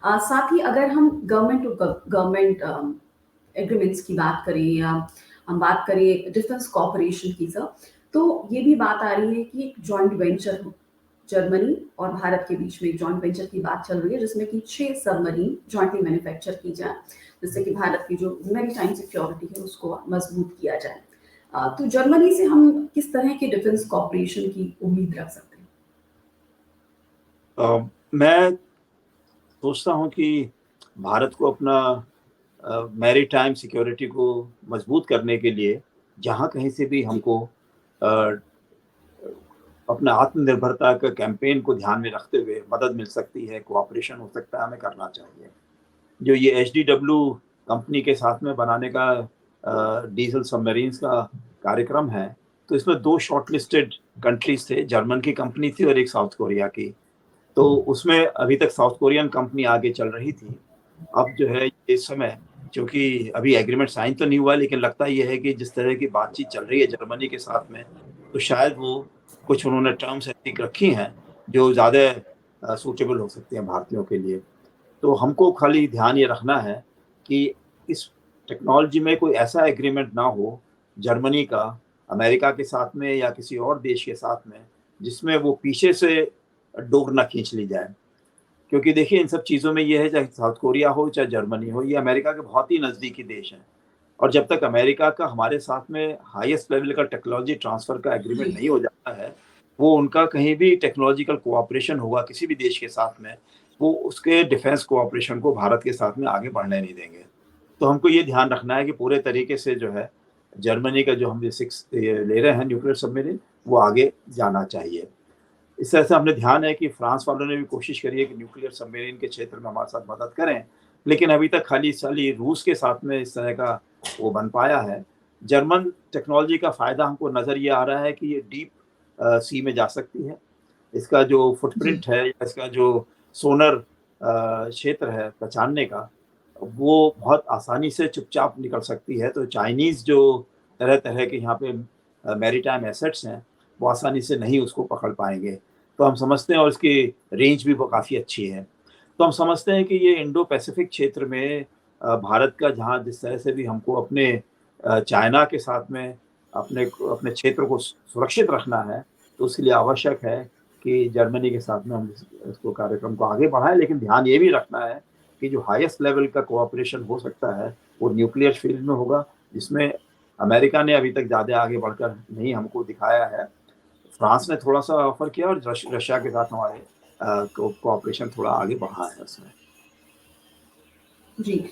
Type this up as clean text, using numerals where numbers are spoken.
साथ ही अगर हम गवर्नमेंट टू गवर्नमेंट एग्रीमेंट्स की बात करें या हम बात करें डिफेंस कॉपरेशन की सर, तो ये भी बात आ रही है कि एक जॉइंट वेंचर हो जर्मनी और भारत के बीच में एक जॉइंट वेंचर की बात चल रही है जिसमें कि 6 सबमरीन जॉइंटली मैन्युफैक्चर की जाए, जिससे कि भारत की जो मैरीटाइम सिक्योरिटी है उसको मजबूत किया जाए। तो जर्मनी से हम किस तरह की डिफेंस कॉपरेशन की उम्मीद रख सकते हैं? मैं सोचता हूँ कि भारत को अपना मैरीटाइम सिक्योरिटी को मजबूत करने के लिए जहाँ कहीं से भी हमको अ, अपना आत्मनिर्भरता का कैंपेन को ध्यान में रखते हुए मदद मिल सकती है, कोऑपरेशन हो सकता है, हमें करना चाहिए। जो ये एचडीडब्ल्यू कंपनी के साथ में बनाने का डीजल सबमरीन्स का कार्यक्रम है, तो इसमें 2 शॉर्टलिस्टेड कंट्रीज़ थे, जर्मन की कंपनी थी और एक साउथ कोरिया की। तो उसमें अभी तक साउथ कोरियन कंपनी आगे चल रही थी। अब जो है इस समय, चूँकि अभी एग्रीमेंट साइन तो नहीं हुआ, लेकिन लगता ये है कि जिस तरह की बातचीत चल रही है जर्मनी के साथ में, तो शायद वो कुछ उन्होंने टर्म्स ऐसी रखी हैं जो ज़्यादा सूटेबल हो सकती हैं भारतीयों के लिए। तो हमको खाली ध्यान ये रखना है कि इस टेक्नोलॉजी में कोई ऐसा एग्रीमेंट ना हो जर्मनी का अमेरिका के साथ में या किसी और देश के साथ में, जिसमें वो पीछे से डोर ना खींच ली जाए। क्योंकि देखिए इन सब चीज़ों में ये है, चाहे साउथ कोरिया हो, चाहे जर्मनी हो, ये अमेरिका के बहुत ही नज़दीकी देश हैं। और जब तक अमेरिका का हमारे साथ में हाईएस्ट लेवल का टेक्नोलॉजी ट्रांसफ़र का जी। एग्रीमेंट नहीं हो जाता है, वो उनका कहीं भी टेक्नोलॉजिकल कोऑपरेशन होगा किसी भी देश के साथ में, वो उसके डिफेंस कोऑपरेशन को भारत के साथ में आगे बढ़ने नहीं देंगे। तो हमको ये ध्यान रखना है कि पूरे तरीके से जो है, जर्मनी का जो हम ये 6 ये ले रहे हैं न्यूक्लियर सबमरीन, वो आगे जाना चाहिए। इस तरह से हमने ध्यान है कि फ्रांस वालों ने भी कोशिश करी है कि न्यूक्लियर सबमरीन के क्षेत्र में हमारे साथ मदद करें, लेकिन अभी तक खाली रूस के साथ में इस तरह का वो बन पाया है। जर्मन टेक्नोलॉजी का फ़ायदा हमको नज़र ये आ रहा है कि ये डीप सी में जा सकती है। इसका जो जी। फुटप्रिंट है या इसका जो सोनर क्षेत्र है पहचानने का, वो बहुत आसानी से चुपचाप निकल सकती है। तो चाइनीज़ जो तरह-तरह के यहाँ पे मैरीटाइम एसेट्स हैं, वो आसानी से नहीं उसको पकड़ पाएँगे। तो हम समझते हैं, और इसकी रेंज भी वो काफ़ी अच्छी है। तो हम समझते हैं कि ये इंडो पैसिफिक क्षेत्र में भारत का जहाँ जिस तरह से भी हमको अपने चाइना के साथ में अपने क्षेत्र को सुरक्षित रखना है, तो उसके लिए आवश्यक है कि जर्मनी के साथ में हम इसको कार्यक्रम को आगे बढ़ाएँ। लेकिन ध्यान ये भी रखना है कि जो हाईएस्ट लेवल का कोऑपरेशन हो सकता है, वो न्यूक्लियर फ़ील्ड में होगा, जिसमें अमेरिका ने अभी तक ज़्यादा आगे बढ़कर नहीं हमको दिखाया है। फ्रांस ने थोड़ा-सा ऑफ़र किया और रशिया के साथ हमारे कोऑपरेशन थोड़ा आगे बढ़ा है उसमें। जी।